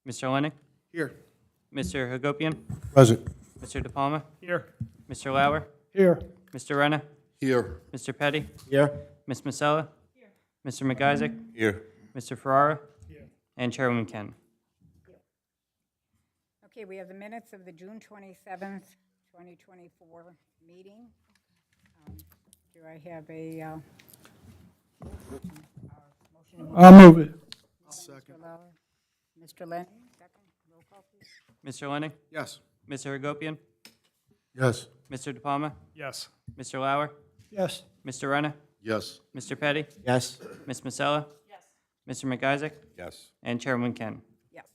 Mr. Lennox, Here. Mr. Hagopian, Present. Mr. De Palma, Here. Mr. Lauer, Here. Mr. Renna, Here. Mr. Petty, Here. Ms. Masella, Mr. McIsaac, Here. Mr. Ferrara, and Chairwoman Ken. Okay, we have the minutes of the June 27th, 2024 meeting. Do I have a motion? I'll move it. Mr. Lauer? Mr. Lennon, second. Roll call, please. Mr. Lennox, Yes. Mr. Hagopian, Yes. Mr. De Palma, Yes. Mr. Lauer, Yes. Mr. Renna, Yes. Mr. Petty, Yes. Ms. Masella, Mr. McIsaac, Yes. and Chairwoman Ken. Yes.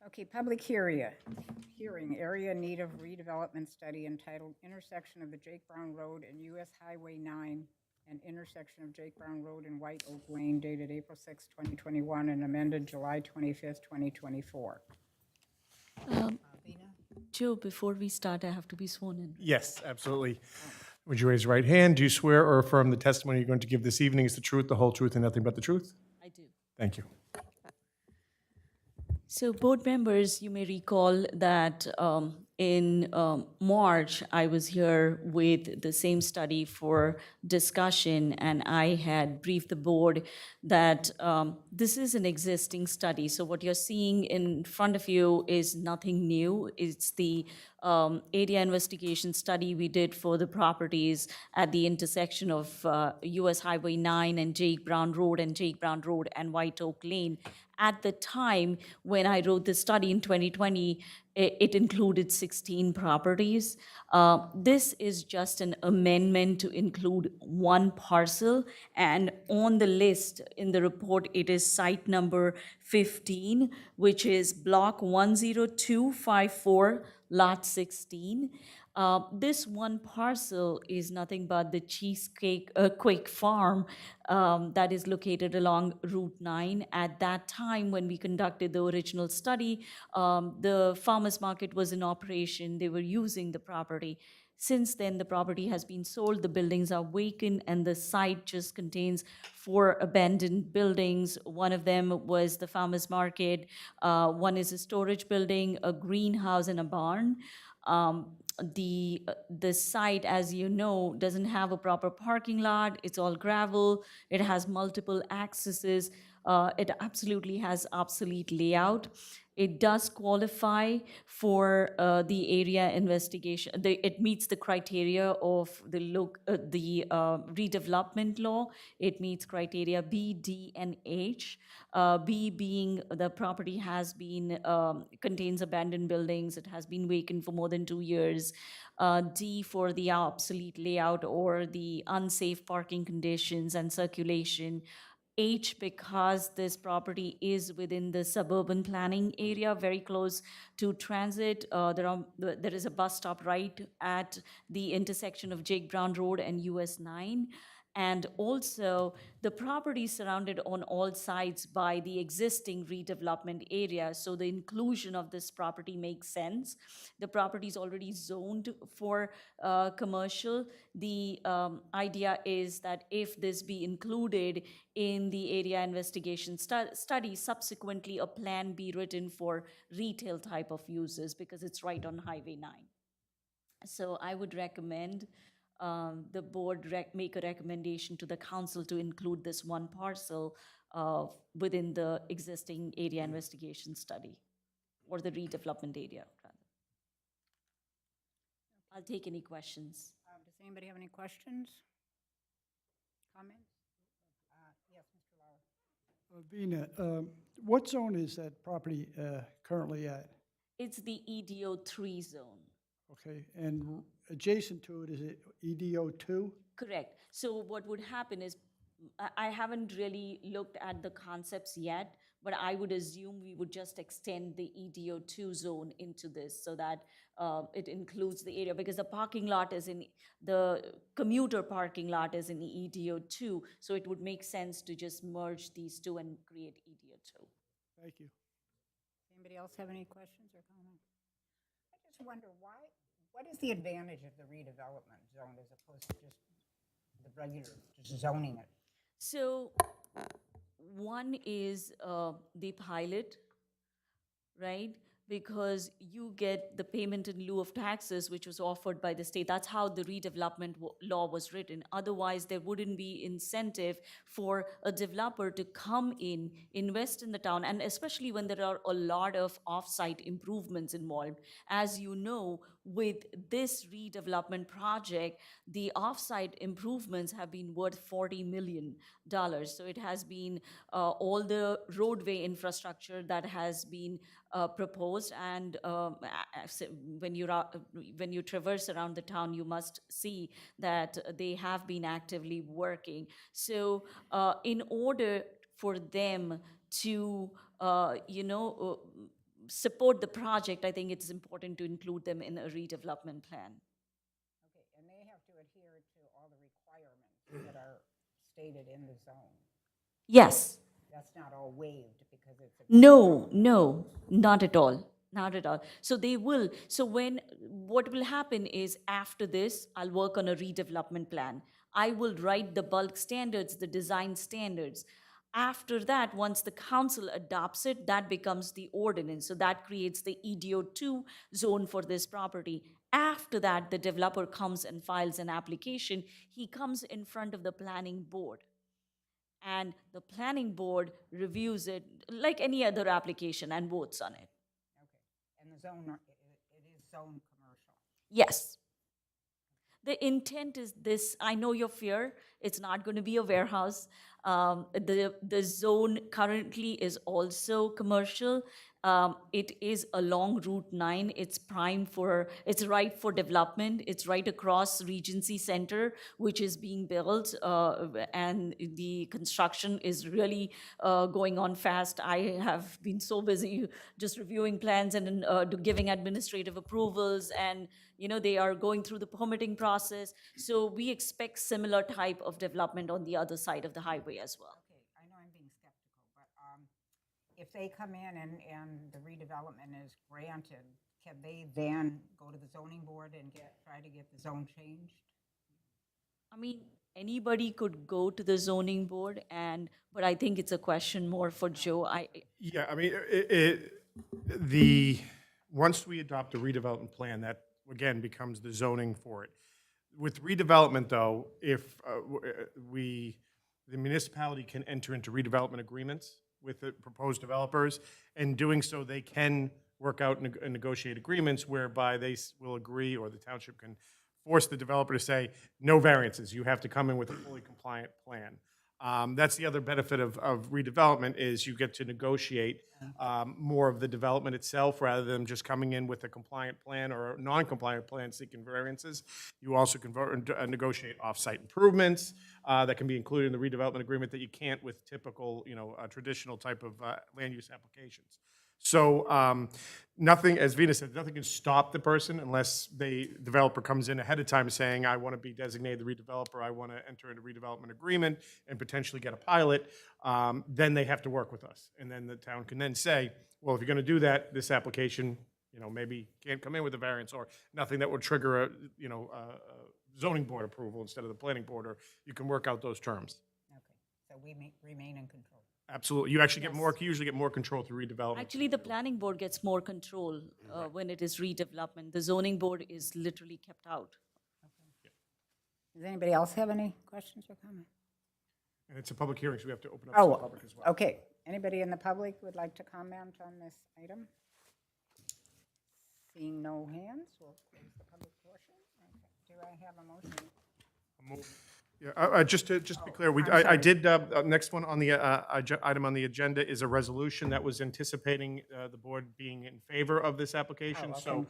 Okay, public hearing, area in need of redevelopment study entitled Intersection of the Jake Brown Road and US Highway 9 and intersection of Jake Brown Road and White Oak Lane dated April 6, 2021 and amended July 25th, 2024. Joe, before we start, I have to be sworn in. Yes, absolutely. Would you raise your right hand? Do you swear or affirm the testimony you're going to give this evening is the truth, the whole truth, and nothing but the truth? I do. Thank you. So, board members, you may recall that in March, I was here with the same study for discussion, and I had briefed the board that this is an existing study. So what you're seeing in front of you is nothing new. It's the area investigation study we did for the properties at the intersection of US Highway 9 and Jake Brown Road and White Oak Lane. At the time when I wrote this study in 2020, it included 16 properties. This is just an amendment to include one parcel, and on the list in the report, it is site number 15, which is block 10254, lot 16. This one parcel is nothing but the Cheesecake Quake Farm that is located along Route 9. At that time, when we conducted the original study, the farmers market was in operation. They were using the property. Since then, the property has been sold, the buildings are vacant, and the site just contains 4 abandoned buildings. One of them was the farmers market, one is a storage building, a greenhouse, and a barn. The site, as you know, doesn't have a proper parking lot. It's all gravel. It has multiple accesses. It absolutely has obsolete layout. It does qualify for the area investigation. It meets the criteria of the redevelopment law. It meets criteria B, D, and H. B being the property has been contains abandoned buildings. It has been vacant for more than 2 years. D for the obsolete layout or the unsafe parking conditions and circulation. H, because this property is within the suburban planning area, very close to transit. There is a bus stop right at the intersection of Jake Brown Road and US 9. And also, the property is surrounded on all sides by the existing redevelopment area, so the inclusion of this property makes sense. The property is already zoned for commercial. The idea is that if this be included in the area investigation study, subsequently a plan be written for retail type of uses because it's right on Highway 9. So I would recommend the board make a recommendation to the council to include this one parcel within the existing area investigation study, or the redevelopment area, rather. I'll take any questions. Does anybody have any questions? Comments? Yes, Mr. Lauer. Vina, what zone is that property currently at? It's the EDO 3 zone. Okay, and adjacent to it, is it EDO 2? Correct. So what would happen is, I haven't really looked at the concepts yet, but I would assume we would just extend the EDO 2 zone into this so that it includes the area, because the parking lot is in, the commuter parking lot is in EDO 2, so it would make sense to just merge these two and create EDO 2. Thank you. Anybody else have any questions or comments? I just wonder what is the advantage of the redevelopment zone as opposed to just the regular, just zoning it? So one is the pilot. right? Because you get the payment in lieu of taxes, which was offered by the state. That's how the redevelopment law was written. Otherwise, there wouldn't be incentive for a developer to come in, invest in the town, and especially when there are a lot of off-site improvements involved. As you know, with this redevelopment project, the off-site improvements have been worth $40 million. So it has been all the roadway infrastructure that has been proposed, and when you traverse around the town, you must see that they have been actively working. So in order for them to support the project, I think it's important to include them in a redevelopment plan. Okay, and they have to adhere to all the requirements that are stated in the zone. Yes. That's not all waived because it's a. No, no, not at all. Not at all. So they will. So what will happen is after this, I'll work on a redevelopment plan. I will write the bulk standards, the design standards. After that, once the council adopts it, that becomes the ordinance. So that creates the EDO2 zone for this property. After that, the developer comes and files an application. He comes in front of the planning board, and the planning board reviews it like any other application and votes on it. Okay, and the zone, it is zone commercial. Yes. The intent is this, I know your fear, it's not going to be a warehouse. The zone currently is also commercial. It is along Route 9. It's it's right for development. It's right across Regency Center, which is being built, and the construction is really going on fast. I have been so busy just reviewing plans and giving administrative approvals, and they are going through the permitting process. So we expect similar type of development on the other side of the highway as well. Okay, I know I'm being skeptical, but if they come in and the redevelopment is granted, can they then go to the zoning board and try to get the zone changed? I mean, anybody could go to the zoning board, but I think it's a question more for Joe. Yeah, I mean, once we adopt a redevelopment plan, that again becomes the zoning for it. With redevelopment, though, if the municipality can enter into redevelopment agreements with the proposed developers, and doing so, they can work out and negotiate agreements whereby they will agree, or the township can force the developer to say, no variances, you have to come in with a fully compliant plan. That's the other benefit of redevelopment, is you get to negotiate more of the development itself rather than just coming in with a compliant plan or a non-compliant plan seeking variances. You also can negotiate off-site improvements that can be included in the redevelopment agreement that you can't with typical, traditional type of land use applications. So nothing, as Vina said, nothing can stop the person unless the developer comes in ahead of time saying, I want to be designated the redeveloper, I want to enter into a redevelopment agreement and potentially get a pilot. Then they have to work with us. And then the town can then say, well, if you're going to do that, this application, maybe can't come in with a variance, or nothing that would trigger a zoning board approval instead of the planning board, or you can work out those terms. Okay, so we remain in control. Absolutely. You actually usually get more control through redevelopment. Actually, the planning board gets more control when it is redevelopment. The zoning board is literally kept out. Does anybody else have any questions or comments? And it's a public hearing, so we have to open up to the public as well. Okay. Anybody in the public would like to comment on this item? Seeing no hands, we'll close the public portion. Okay. Do I have a motion? Yeah, just to be clear, I did, next one on the item on the agenda is a resolution that was anticipating the board being in favor of this application. Oh, okay. So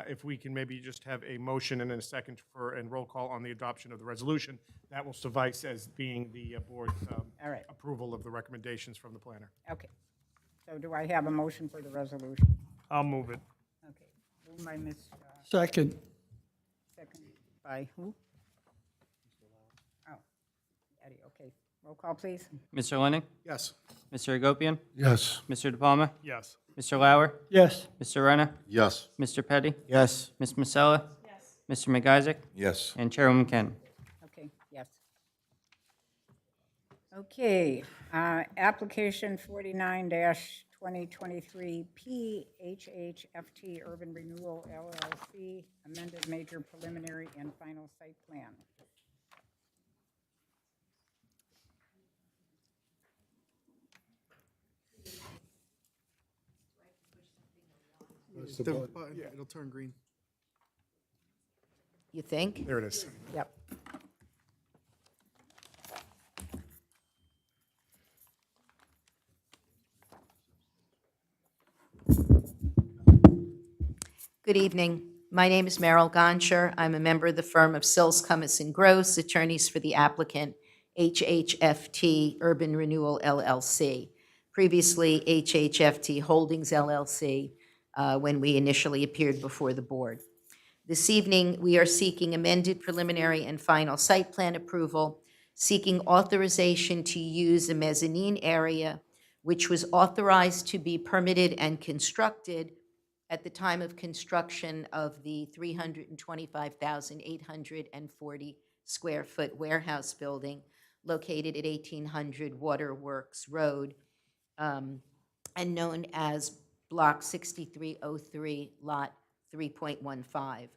if we can maybe just have a motion and then a second and roll call on the adoption of the resolution, that will suffice as being the board's All right. approval of the recommendations from the planner. Okay. So do I have a motion for the resolution? I'll move it. Okay. Moved by Ms. Second. Second by who? Oh, Eddie, okay. Roll call, please. Mr. Lenning? Yes. Mr. Agopian? Yes. Mr. De Palma? Yes. Mr. Lauer? Yes. Mr. Renner? Yes. Mr. Petty? Yes. Ms. Masella? Yes. Mr. McIsaac? Yes. And Chairwoman Ken. Okay, yes. Okay, application 49-20 2023 PHHFT Urban Renewal LLC, amended major preliminary and final site plan. That's the The button. button, it'll turn green. You think? There it is. Yep. Good evening. My name is Meryl Gonsher. I'm a member of the firm of Sills, Cummins, and Gross, attorneys for the applicant HHFT Urban Renewal LLC, previously HHFT Holdings LLC, when we initially appeared before the board. This evening, we are seeking amended preliminary and final site plan approval, seeking authorization to use a mezzanine area, which was authorized to be permitted and constructed at the time of construction of the 325,840 square foot warehouse building located at 1800 Waterworks Road, and known as Block 6303, Lot 3.15.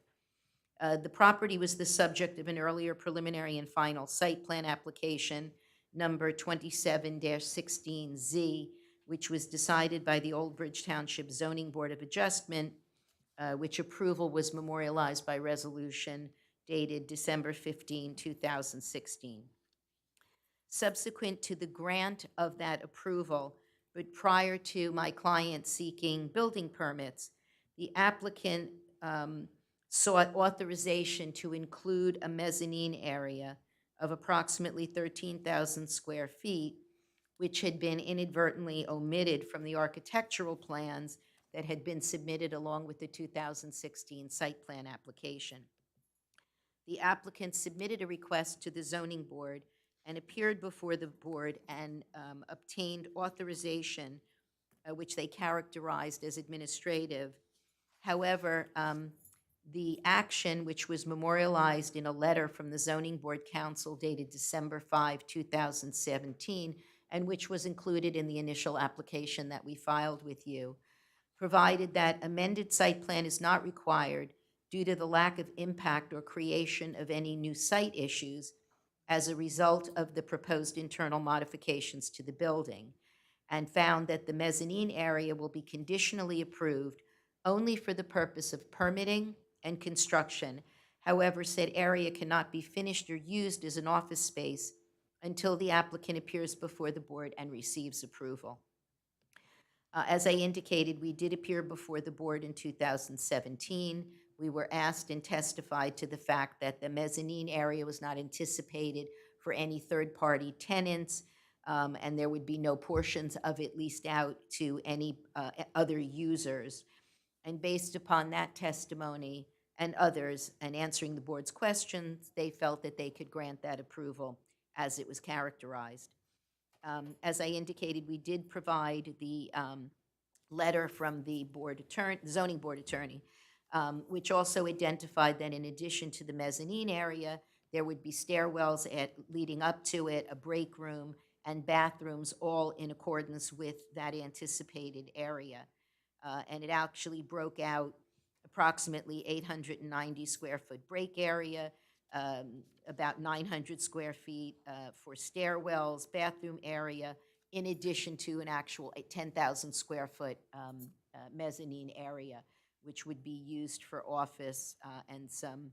The property was the subject of an earlier preliminary and final site plan application, number 27-16Z, which was decided by the Old Bridge Township Zoning Board of Adjustment, which approval was memorialized by resolution dated December 15, 2016. Subsequent to the grant of that approval, but prior to my client seeking building permits, the applicant sought authorization to include a mezzanine area of approximately 13,000 square feet, which had been inadvertently omitted from the architectural plans that had been submitted along with the 2016 site plan application. The applicant submitted a request to the zoning board and appeared before the board and obtained authorization, which they characterized as administrative. However, the action, which was memorialized in a letter from the Zoning Board Council dated December 5, 2017, and which was included in the initial application that we filed with you, provided that amended site plan is not required due to the lack of impact or creation of any new site issues as a result of the proposed internal modifications to the building, and found that the mezzanine area will be conditionally approved only for the purpose of permitting and construction. However, said area cannot be finished or used as an office space until the applicant appears before the board and receives approval. As I indicated, we did appear before the board in 2017. We were asked and testified to the fact that the mezzanine area was not anticipated for any third-party tenants, and there would be no portions of it leased out to any other users. And based upon that testimony and others, and answering the board's questions, they felt that they could grant that approval as it was characterized. As I indicated, we did provide the letter from the zoning board attorney, which also identified that in addition to the mezzanine area, there would be stairwells leading up to it, a break room, and bathrooms, all in accordance with that anticipated area. And it actually broke out approximately 890 square foot break area, about 900 square feet for stairwells, bathroom area, in addition to an actual 10,000 square foot mezzanine area, which would be used for office and some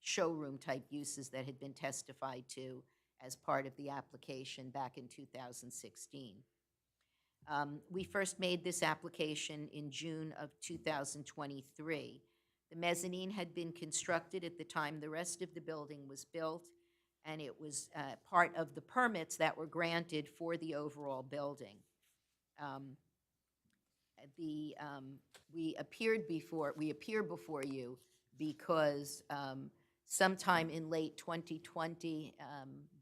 showroom type uses that had been testified to as part of the application back in 2016. We first made this application in June of 2023. The mezzanine had been constructed at the time the rest of the building was built, and it was part of the permits that were granted for the overall building. We appear before you because sometime in late 2020,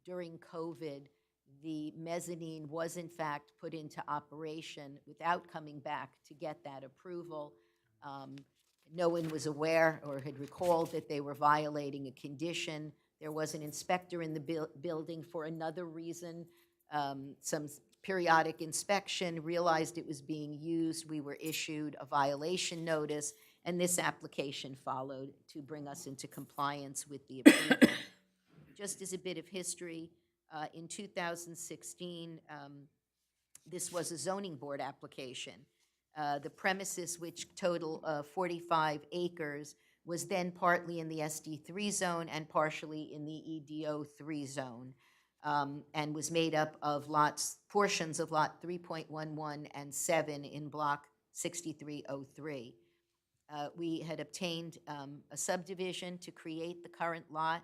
during COVID, the mezzanine was in fact put into operation without coming back to get that approval. No one was aware or had recalled that they were violating a condition. There was an inspector in the building for another reason. Some periodic inspection, realized it was being used. We were issued a violation notice, and this application followed to bring us into compliance with the approval. Just as a bit of history, in 2016, this was a zoning board application. The premises, which total 45 acres, was then partly in the SD3 zone and partially in the EDO3 zone, and was made up of portions of lot 3.11 and 7 in block 6303. We had obtained a subdivision to create the current lot,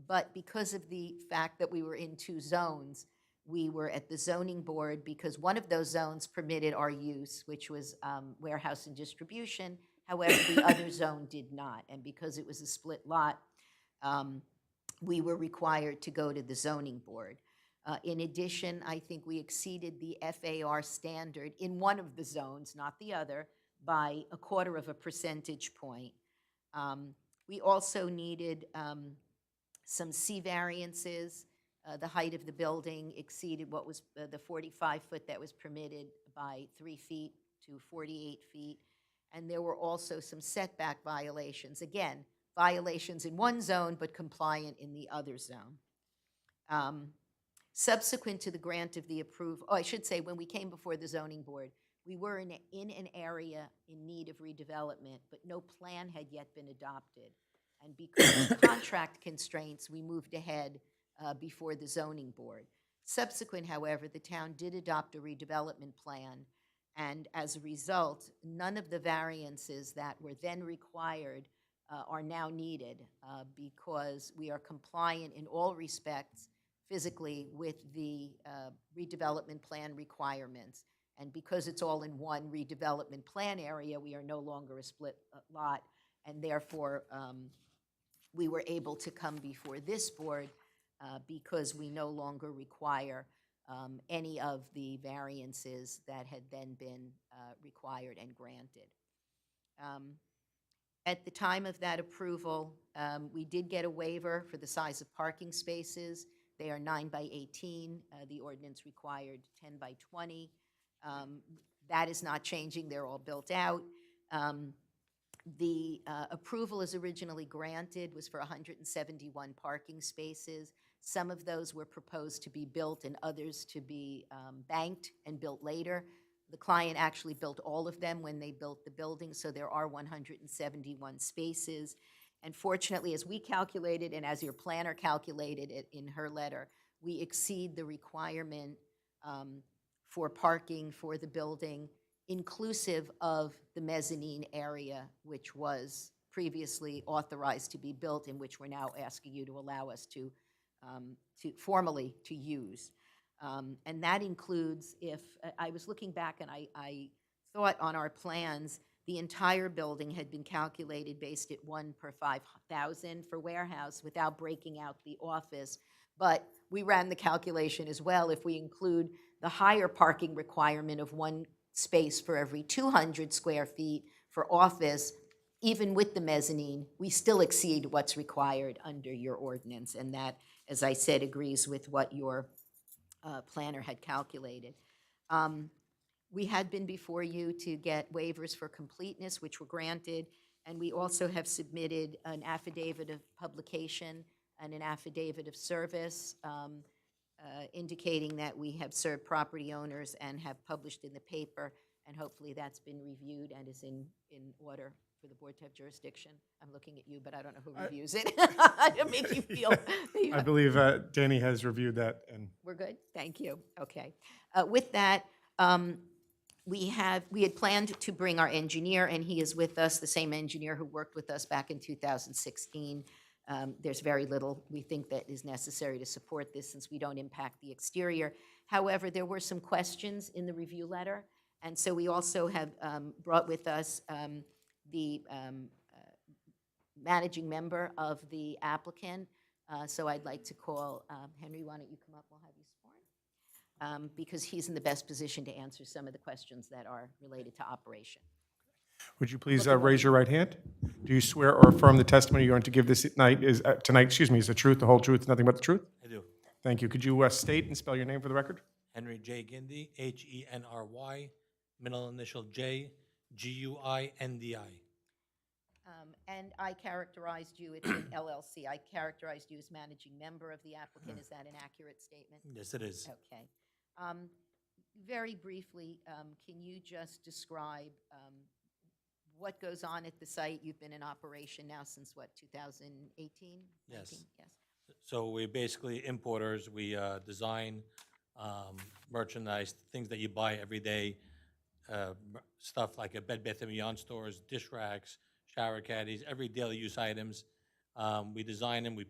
but because of the fact that we were in two zones, we were at the zoning board because one of those zones permitted our use, which was warehouse and distribution. However, the other zone did not. And because it was a split lot, we were required to go to the zoning board. In addition, I think we exceeded the FAR standard in one of the zones, not the other, by 1/4 percentage point. We also needed some C variances. The height of the building exceeded what was the 45-foot that was permitted by 3 feet to 48 feet. And there were also some setback violations. Again, violations in one zone, but compliant in the other zone. Subsequent to the grant of the approval, I should say, when we came before the zoning board, we were in an area in need of redevelopment, but no plan had yet been adopted. And because of contract constraints, we moved ahead before the zoning board. Subsequent, however, the town did adopt a redevelopment plan, and as a result, none of the variances that were then required are now needed because we are compliant in all respects physically with the redevelopment plan requirements. And because it's all in one redevelopment plan area, we are no longer a split lot, and therefore we were able to come before this board because we no longer require any of the variances that had then been required and granted. At the time of that approval, we did get a waiver for the size of parking spaces. They are 9 by 18. The ordinance required 10 by 20. That is not changing. They're all built out. The approval as originally granted was for 171 parking spaces. Some of those were proposed to be built and others to be banked and built later. The client actually built all of them when they built the building, so there are 171 spaces. And fortunately, as we calculated and as your planner calculated it in her letter, we exceed the requirement for parking for the building, inclusive of the mezzanine area, which was previously authorized to be built and which we're now asking you to allow us to formally to use. And that includes, if I was looking back and I thought on our plans, the entire building had been calculated based at 1 per 5,000 for warehouse without breaking out the office. But we ran the calculation as well. If we include the higher parking requirement of 1 space for every 200 square feet for office, even with the mezzanine, we still exceed what's required under your ordinance. And that, as I said, agrees with what your planner had calculated. We had been before you to get waivers for completeness, which were granted, and we also have submitted an affidavit of publication and an affidavit of service indicating that we have served property owners and have published in the paper, and hopefully that's been reviewed and is in order for the board to have jurisdiction. I'm looking at you, but I don't know who reviews it. To make you feel. I believe Danny has reviewed that, and We're good? Thank you. Okay. With that, we had planned to bring our engineer, and he is with us, the same engineer who worked with us back in 2016. There's very little we think that is necessary to support this since we don't impact the exterior. However, there were some questions in the review letter, and so we also have brought with us the managing member of the applicant. So I'd like to call Henry, why don't you come up, we'll have you sworn, because he's in the best position to answer some of the questions that are related to operation. would you please raise your right hand? Do you swear or affirm the testimony you're going to give tonight is the truth, the whole truth, nothing but the truth? I do. Thank you. Could you state and spell your name for the record? Henry J. Gindy, Henry, middle initial J, Guindi. And I characterized you, it's an LLC, I characterized you as managing member of the applicant. Is that an accurate statement? Yes, it is. Okay. Very briefly, can you just describe what goes on at the site? You've been in operation now since, what, 2018? Yes. 19? Yes. So we're basically importers. We design merchandise, things that you buy every day, stuff like a Bed Bath & Beyond stores, dish racks, shower caddies, every daily use items. We design them, we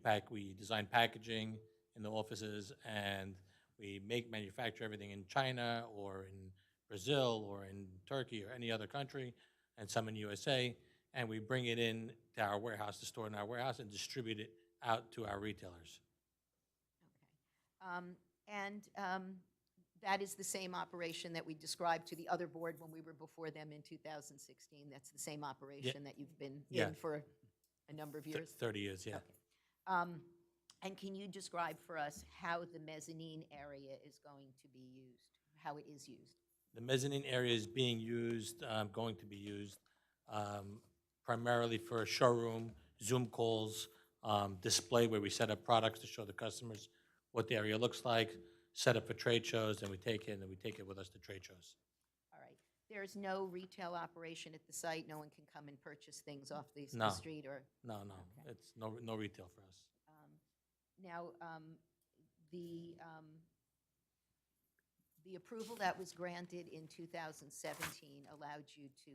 design packaging in the offices, and we manufacture everything in China or in Brazil or in Turkey or any other country, and some in USA, and we bring it in to our warehouse, to store in our warehouse, and distribute it out to our retailers. And that is the same operation that we described to the other board when we were before them in 2016. That's the same operation that you've been Yeah. in for a number of years? 30 years, yeah. Okay. And can you describe for us how the mezzanine area is going to be used, how it is used? The mezzanine area is being used, going to be used primarily for a showroom, Zoom calls, display where we set up products to show the customers what the area looks like, set up for trade shows, and we take it, and we take it with us to trade shows. All right. There's no retail operation at the site? No one can come and purchase things off the No. street or? No, Okay. it's no retail for us. Now, the approval that was granted in 2017 allowed you to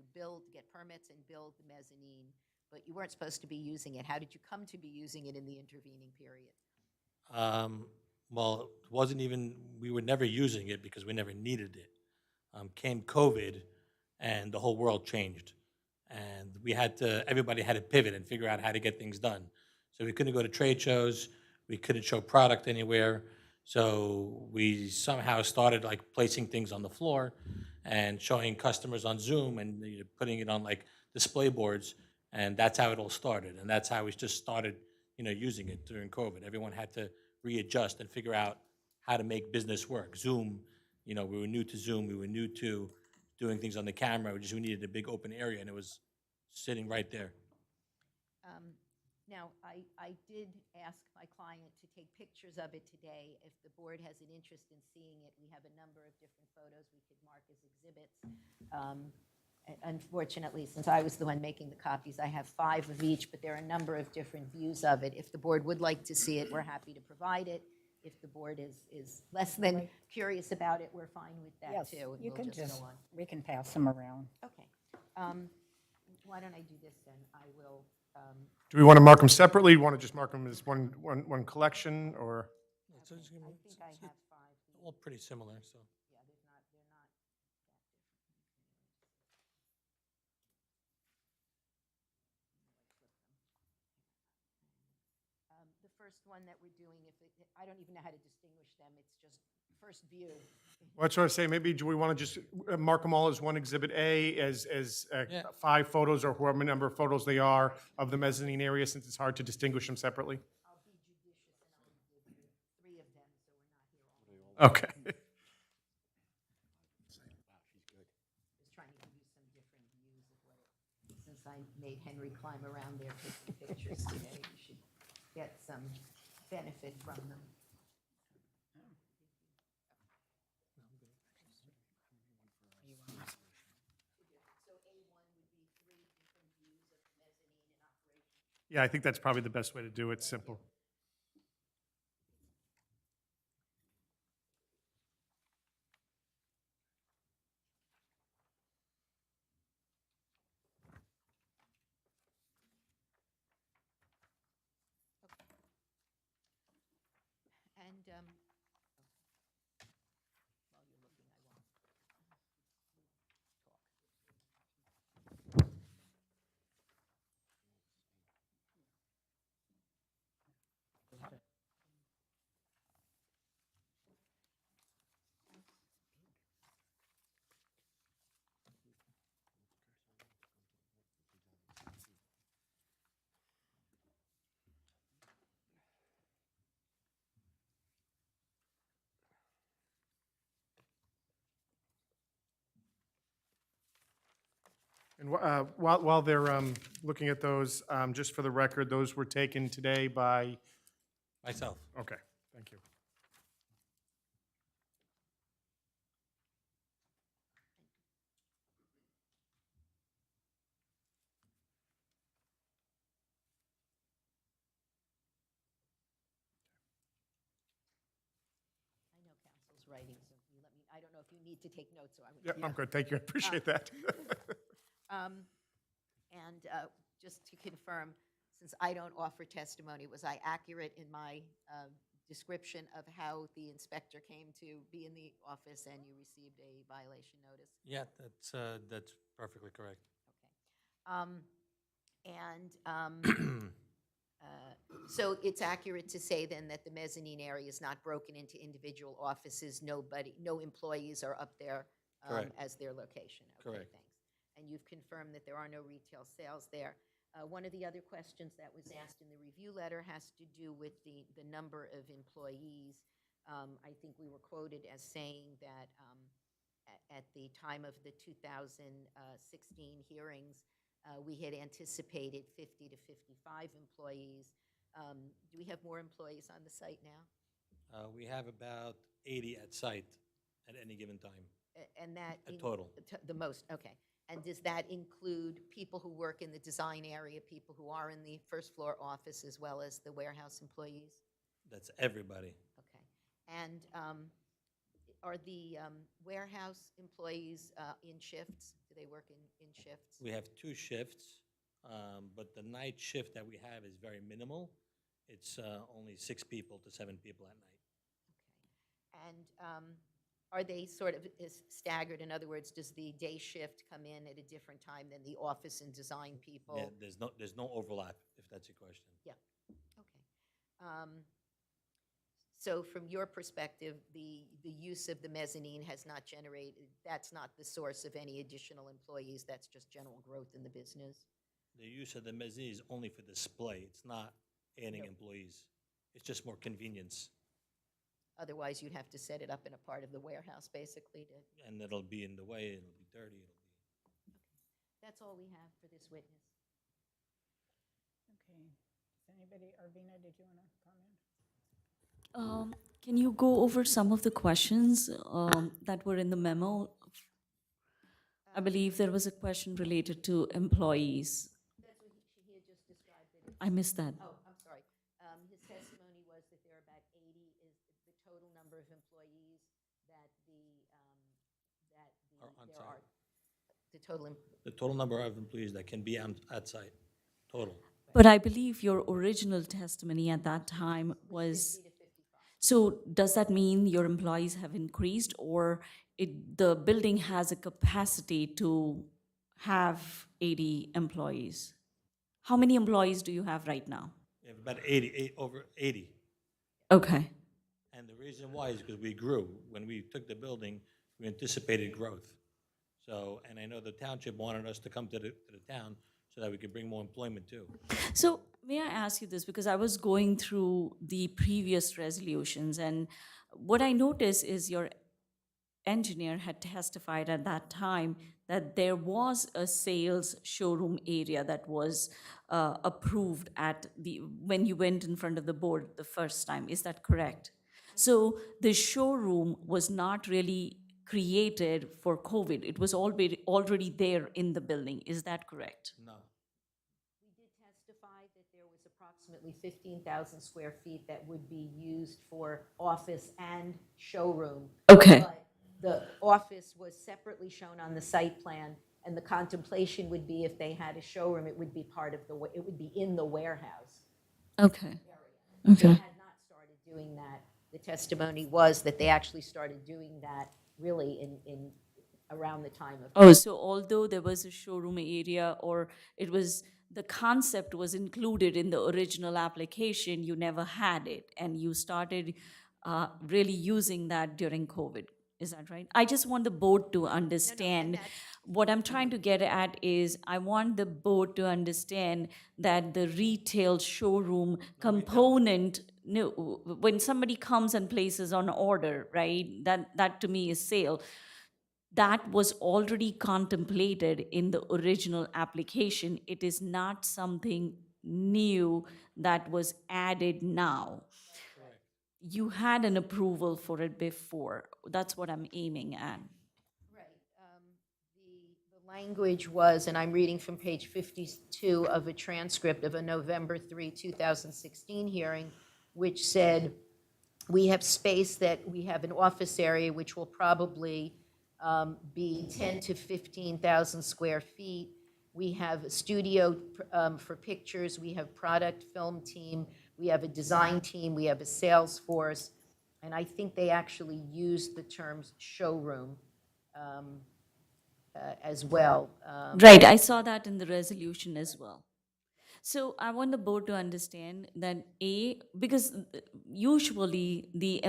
get permits and build the mezzanine, but you weren't supposed to be using it. How did you come to be using it in the intervening period? Well, it wasn't even, we were never using it because we never needed it. Came COVID, and the whole world changed. And everybody had to pivot and figure out how to get things done. So we couldn't go to trade shows, we couldn't show product anywhere. So we somehow started like placing things on the floor and showing customers on Zoom and putting it on like display boards. And that's how it all started. And that's how we just started, using it during COVID. Everyone had to readjust and figure out how to make business work. Zoom, we were new to Zoom. We were new to doing things on the camera. We needed a big open area, and it was sitting right there. Now, I did ask my client to take pictures of it today. If the board has an interest in seeing it, we have a number of different photos we could mark as exhibits. Unfortunately, since I was the one making the copies, I have 5 of each, but there are a number of different views of it. If the board would like to see it, we're happy to provide it. If the board is less than curious about it, we're fine with that, Yes, too. and you we'll can just just, go on. we can pass them around. Okay. Why don't I do this then? I will, Do we want to mark them separately? Want to just mark them as one collection, or? I think I have 5. All pretty similar, so. Yeah, they're not that different. The first one that we're doing, I don't even know how to distinguish them, it's just first view. Well, that's what I say, maybe do we want to just mark them all as one Exhibit A, as Yeah. 5 photos or however number of photos they are of the mezzanine area, since it's hard to distinguish them separately? I'll be judicious and I'll give you 3 of them, so we're not here all day. Okay. Just trying to give you some different views of what since I made Henry climb around there taking pictures today, you should get some benefit from them. So A1 would be 3 different views of the mezzanine in operation. Yeah, I think that's probably the best way to do it, simple. And, while you're looking, I won't talk. And while they're looking at those, just for the record, those were taken today by, Myself. okay, thank you. I know council's writing, so you let me, I don't know if you need to take notes, so I would. Yeah, I'm good, thank you, I appreciate that. And just to confirm, since I don't offer testimony, was I accurate in my description of how the inspector came to be in the office and you received a violation notice? Yeah, that's perfectly correct. So it's accurate to say then that the mezzanine area is not broken into individual offices, no employees are up there Correct. as their location? Okay, Correct. thanks. And you've confirmed that there are no retail sales there. One of the other questions that was asked in the review letter has to do with the number of employees. I think we were quoted as saying that at the time of the 2016 hearings, we had anticipated 50 to 55 employees. Do we have more employees on the site now? We have about 80 at site at any given time. And that. A total. The most, okay. And does that include people who work in the design area, people who are in the first floor office, as well as the warehouse employees? That's everybody. Okay. And are the warehouse employees in shifts? Do they work in shifts? We have 2 shifts, but the night shift that we have is very minimal. It's only 6 people to 7 people at night. Okay. And are they sort of staggered? In other words, does the day shift come in at a different time than the office and design people? Yeah, there's no overlap, if that's your question. Yeah, okay. So from your perspective, the use of the mezzanine has not generated, that's not the source of any additional employees, that's just general growth in the business? The use of the mezzanine is only for display. It's not adding employees. It's just more convenience. Otherwise, you'd have to set it up in a part of the warehouse, basically, to. And it'll be in the way, it'll be dirty, That's all we have for this witness. Okay. Does anybody, Arvina, did you want to comment? Can you go over some of the questions that were in the memo? I believe there was a question related to employees. That's what he had just described. I missed that. Oh, I'm sorry. His testimony was that there are about 80 is the total number of employees that Are on there site. are. The total, The total number of employees that can be at site, total. But I believe your original testimony at that time was, 50 to 55. so does that mean your employees have increased, or the building has a capacity to have 80 employees? How many employees do you have right now? We have about 80, over 80. Okay. And the reason why is because we grew. When we took the building, we anticipated growth. So, and I know the township wanted us to come to the town so that we could bring more employment too. So may I ask you this, because I was going through the previous resolutions, and what I noticed is your engineer had testified at that time that there was a sales showroom area that was approved when you went in front of the board the first time. Is that correct? So the showroom was not really created for COVID. It was already there in the building. Is that correct? No. We did testify that there was approximately 15,000 square feet that would be used for office and showroom. Okay. But the office was separately shown on the site plan, and the contemplation would be if they had a showroom, it would be it would be in the warehouse. Okay. They Okay. had not started doing that. The testimony was that they actually started doing that really in around the time of. Oh, so although there was a showroom area, or the concept was included in the original application, you never had it, and you started really using that during COVID. Is that right? I just want the board to understand. What I'm trying to get at is, I want the board to understand that the retail showroom component, no, when somebody comes and places an order, right, that to me is sale. that was already contemplated in the original application. It is not something new that was added now. You had an approval for it before. That's what I'm aiming at. Right. The language was, and I'm reading from page 52 of a transcript of a November 3, 2016 hearing, which said, we have space that, we have an office area which will probably be 10 to 15,000 square feet. We have a studio for pictures, we have product film team, we have a design team, we have a sales force, and I think they actually used the terms showroom as well. Right, I saw that in the resolution as well. So I want the board to understand that because usually the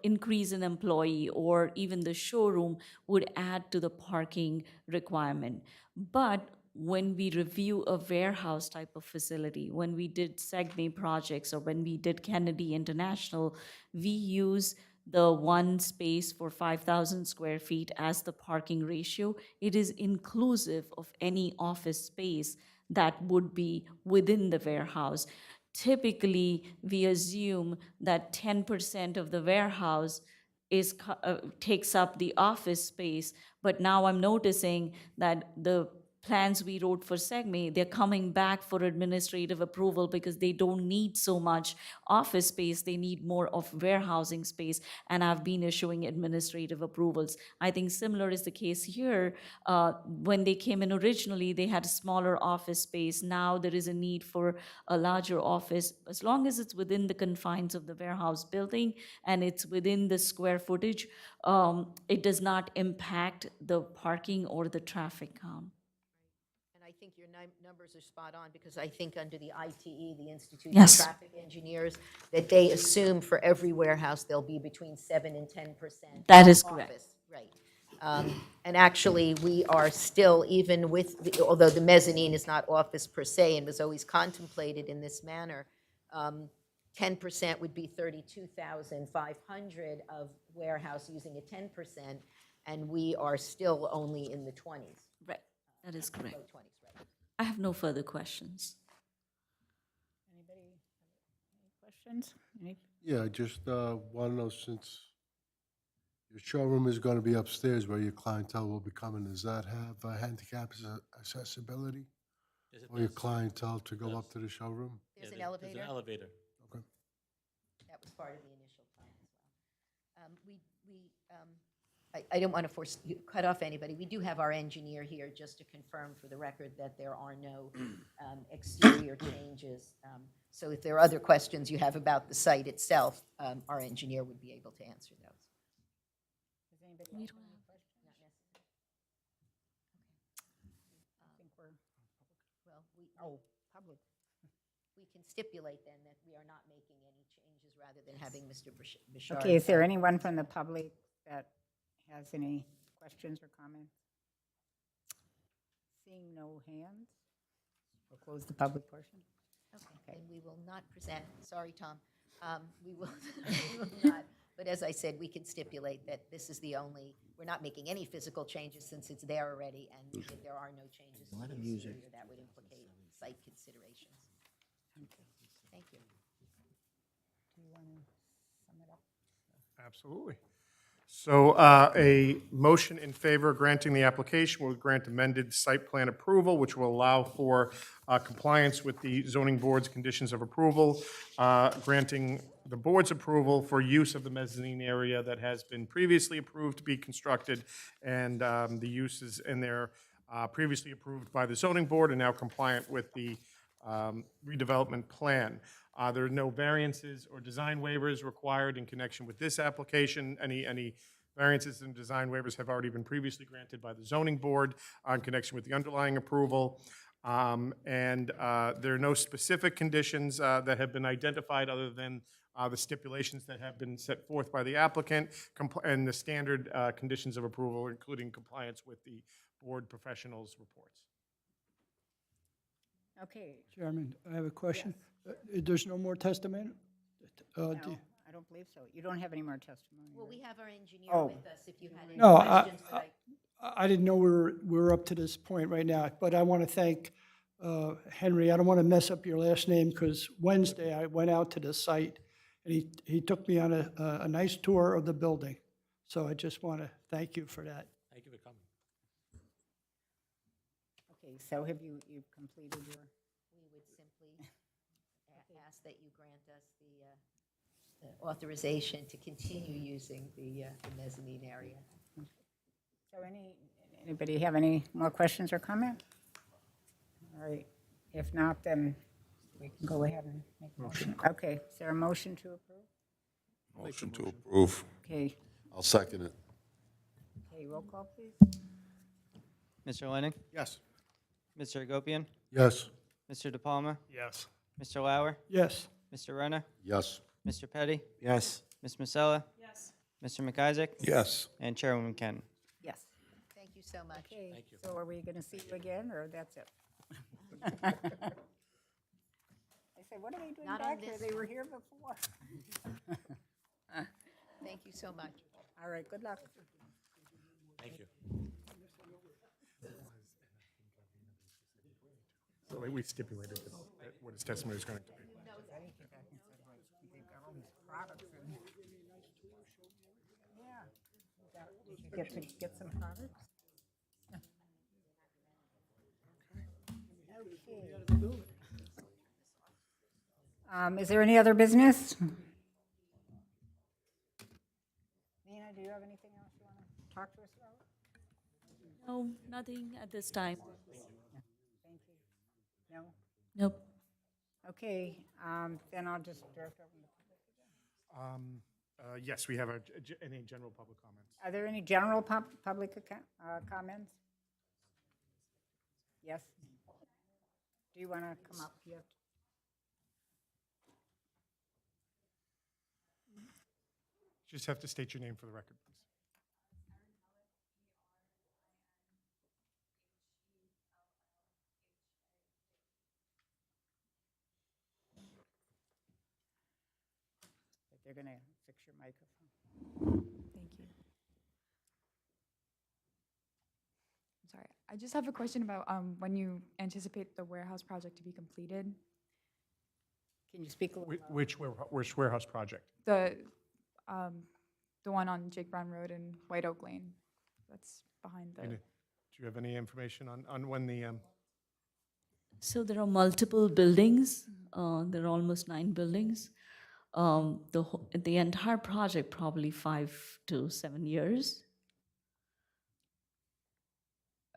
increase in employee or even the showroom would add to the parking requirement. But when we review a warehouse type of facility, when we did Segme projects or when we did Kennedy International, we use the one space for 5,000 square feet as the parking ratio. It is inclusive of any office space that would be within the warehouse. Typically, we assume that 10% of the warehouse takes up the office space, but now I'm noticing that the plans we wrote for Segme, they're coming back for administrative approval because they don't need so much office space, they need more of warehousing space, and I've been issuing administrative approvals. I think similar is the case here. When they came in originally, they had a smaller office space. Now there is a need for a larger office. As long as it's within the confines of the warehouse building and it's within the square footage, it does not impact the parking or the traffic count. And I think your numbers are spot on, because I think under the ITE, the Institute of Yes. Traffic Engineers, that they assume for every warehouse, there'll be between 7 and 10%. That is correct. office. Right. And actually, we are still, even with, although the mezzanine is not office per se and was always contemplated in this manner, 10% would be 32,500 of warehouse using a 10%, and we are still only in the 20s, Right, that is low correct. 20s, right? I have no further questions. Anybody have any questions? Yeah, I just want to know, since your showroom is going to be upstairs where your clientele will be coming, does that have handicap accessibility Yes, it for your does. clientele to go Does. up to the showroom? There's an There's elevator. an elevator. Okay. That was part of the initial plan as well. I don't want to cut off anybody. We do have our engineer here just to confirm for the record that there are no exterior changes. So if there are other questions you have about the site itself, our engineer would be able to answer those. Does anybody else have any questions? Not necessary. I think we're, Well, public. we can stipulate then that we are not making any changes rather than having Mr. Bouchard. Okay, is there anyone from the public that has any questions or comments? Seeing no hands, we'll close the public portion. Okay, and we will not present, sorry, Tom, we will we will not, but as I said, we can stipulate that this is the only, we're not making any physical changes since it's there already, and if there are no changes to the exterior, that would implicate site considerations. Thank you. Do you want to sum it up? Absolutely. So a motion in favor of granting the application will grant amended site plan approval, which will allow for compliance with the zoning board's conditions of approval, granting the board's approval for use of the mezzanine area that has been previously approved to be constructed, and the uses in there previously approved by the zoning board and now compliant with the redevelopment plan. There are no variances or design waivers required in connection with this application. Any variances and design waivers have already been previously granted by the zoning board in connection with the underlying approval. And there are no specific conditions that have been identified other than the stipulations that have been set forth by the applicant and the standard conditions of approval, including compliance with the board professionals' reports. Okay, Chairman, I have a question. There's no more testimony? no, I don't believe so. You don't have any more testimony. Well, right? we have our engineer Oh. with us if you had any No, questions, but I didn't know we were up to this point right now, but I want to thank Henry. I don't want to mess up your last name, because Wednesday I went out to the site, and he took me on a nice tour of the building. So I just want to thank you for that. Thank you for coming. Okay, so have you've completed your, We would simply ask that you grant us the authorization to continue using the mezzanine area. so anybody have any more questions or comments? All right, if not, then we can go ahead and make a motion. Okay, is there a motion to approve? Motion to approve. Okay, I'll second it. okay, roll call, please. Mr. Lenning? Yes. Mr. Agopian? Yes. Mr. De Palma? Yes. Mr. Lauer? Yes, Mr. Renner? Yes. Mr. Petty? Yes. Ms. Masella? Yes. Mr. McIsaac? Yes. And Chairwoman Ken. Yes. Thank you so much. Okay, Thank you. so are we going to see you again, or that's it? I said, what are they doing Not on back here? this. They were here before. Thank you so much. All right, good luck. Thank you. So we stipulated what his testimony is going to be. Yeah. Did you get some products? Is there any other business? Nina, do you have anything else you want to talk to us about? No, nothing at this time. Thank you. No? Nope. Okay, then I'll just direct over to the public. Yes, we have any general public comments. Are there any general public comments? Yes? Do you want to come up? You have to. Just have to state your name for the record, please. They're going to fix your microphone. Thank you. I'm sorry, I just have a question about when you anticipate the warehouse project to be completed. Can you speak a little louder? Which warehouse project? The one on Jake Brown Road and White Oak Lane. That's behind the. Do you have any information on when the, So there are multiple buildings. There are almost 9 buildings. The entire project probably 5 to 7 years.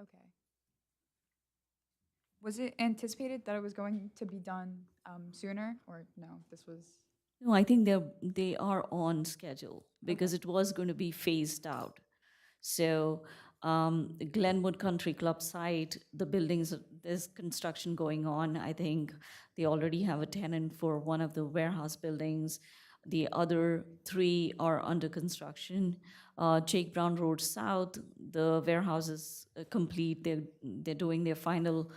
Okay. Was it anticipated that it was going to be done sooner, or no? This was. No, I think they are on schedule because it was going to be phased out. So Glenwood Country Club site, the buildings, there's construction going on. I think they already have a tenant for one of the warehouse buildings. The other 3 are under construction. Jake Brown Road South, the warehouse is complete. They're doing their final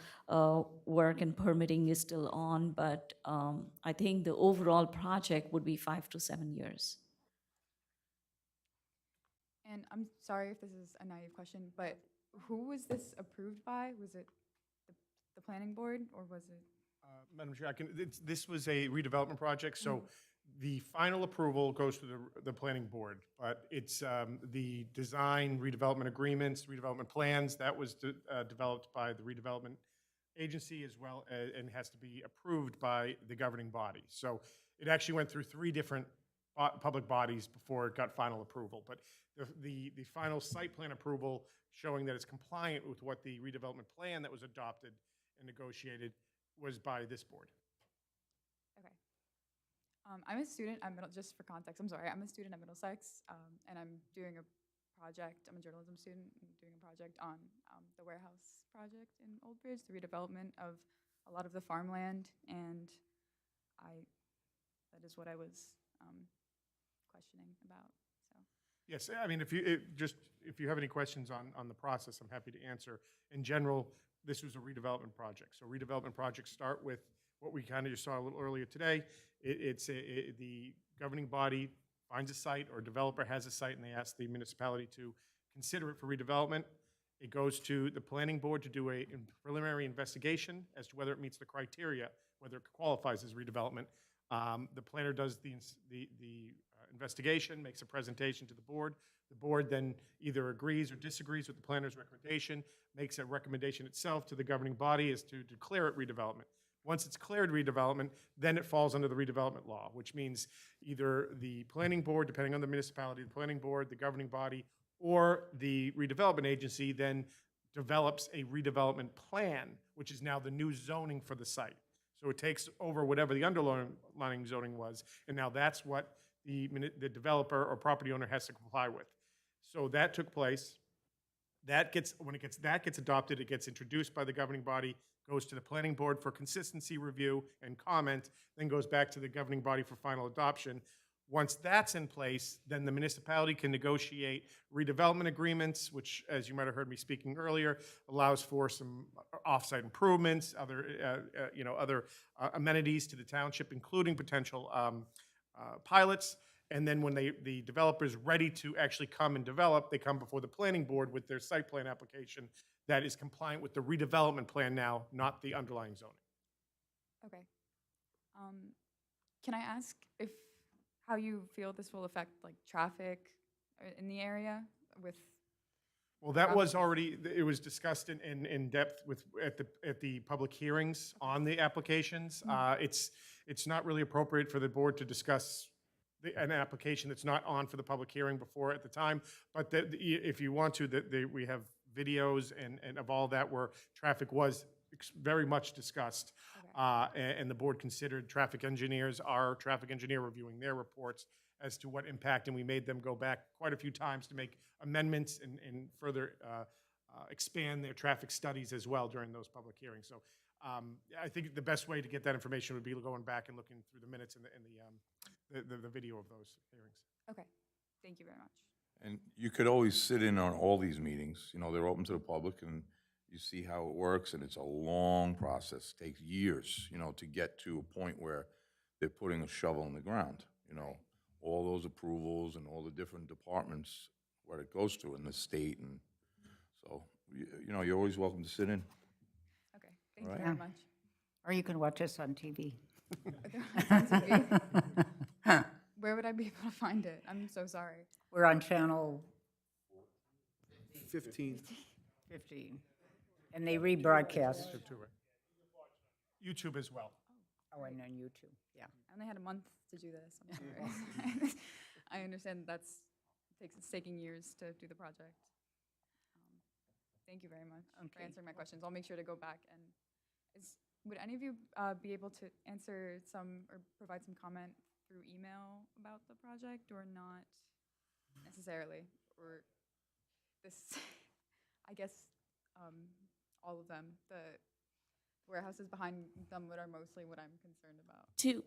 work, and permitting is still on. But I think the overall project would be 5 to 7 years. And I'm sorry if this is a naive question, but who was this approved by? Was it the planning board, or was it? Madam Chair, this was a redevelopment project, so the final approval goes to the planning board, but it's the design, redevelopment agreements, redevelopment plans, that was developed by the redevelopment agency as well, and has to be approved by the governing body. So it actually went through 3 different public bodies before it got final approval. But the final site plan approval showing that it's compliant with what the redevelopment plan that was adopted and negotiated was by this board. Okay. I'm a student at just for context, I'm sorry, I'm a student at Middlesex, and I'm doing a project, I'm a journalism student, and doing a project on the warehouse project in Old Bridge, the redevelopment of a lot of the farmland, and that is what I was questioning about, so. Yes, I mean, if you have any questions on the process, I'm happy to answer. In general, this was a redevelopment project. So redevelopment projects start with what we kind of just saw a little earlier today. The governing body finds a site, or a developer has a site, and they ask the municipality to consider it for redevelopment. It goes to the planning board to do a preliminary investigation as to whether it meets the criteria, whether it qualifies as redevelopment. The planner does the investigation, makes a presentation to the board. The board then either agrees or disagrees with the planner's recommendation, makes a recommendation itself to the governing body as to declare it redevelopment. Once it's declared redevelopment, then it falls under the redevelopment law, which means either the planning board, depending on the municipality, the planning board, the governing body, or the redevelopment agency then develops a redevelopment plan, which is now the new zoning for the site. So it takes over whatever the underlying zoning was, and now that's what the developer or property owner has to comply with. So that took place. That gets adopted, it gets introduced by the governing body, goes to the planning board for consistency review and comment, then goes back to the governing body for final adoption. Once that's in place, then the municipality can negotiate redevelopment agreements, which, as you might have heard me speaking earlier, allows for some off-site improvements, other amenities to the township, including potential pilots. And then when the developer's ready to actually come and develop, they come before the planning board with their site plan application that is compliant with the redevelopment plan now, not the underlying zoning. Okay. Can I ask how you feel this will affect like traffic in the area with? Well, that was already, it was discussed in depth at the public hearings on the applications. It's not really appropriate for the board to discuss an application that's not on for the public hearing before at the time. But if you want to, we have videos and of all that where traffic was very much discussed. Okay. And the board considered traffic engineers, our traffic engineer reviewing their reports as to what impact, and we made them go back quite a few times to make amendments and further expand their traffic studies as well during those public hearings. So I think the best way to get that information would be going back and looking through the minutes and the video of those hearings. Okay. Thank you very much. And you could always sit in on all these meetings, you know, they're open to the public, and you see how it works, and it's a long process, takes years, you know, to get to a point where they're putting a shovel in the ground, you know, all those approvals and all the different departments where it goes to in the state, and so, you know, you're always welcome to sit in. Okay. Thank All you right. very much. Or you can watch us on TV. On TV? Where would I be able to find it? I'm so sorry. We're on channel 15. 15, and they rebroadcast. YouTube as well. Oh, and on YouTube, yeah. I only had a month to do this. I'm sorry. I understand it's taking years to do the project. Thank you very much for Okay. answering my questions. I'll make sure to go back and would any of you be able to answer some or provide some comment through email about the project or not necessarily? Or this, I guess, all of them, the warehouses behind Dunwood are mostly what I'm concerned about. To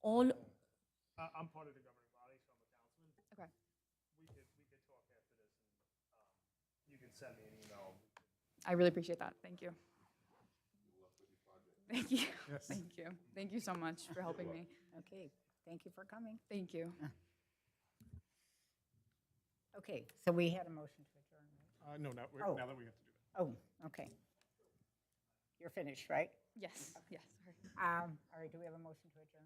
all, I'm part of the governing body, so I'm a councilman. Okay. We could talk after this, and you can send me an email. I really appreciate that. Thank you. Thank you. Yes. Thank you. Thank you so much for helping me. Okay, thank you for coming. Thank you. Okay, so we had a motion to adjourn, right? No, Oh. now that we have to do that. Oh, okay. You're finished, right? Yes, yes, sorry. All right, do we have a motion to adjourn?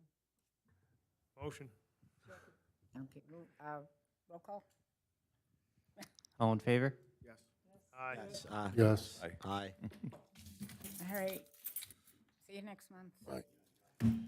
Motion. Okay, roll call? All in favor? Aye. Yes. Aye. All right. See you next month. Right.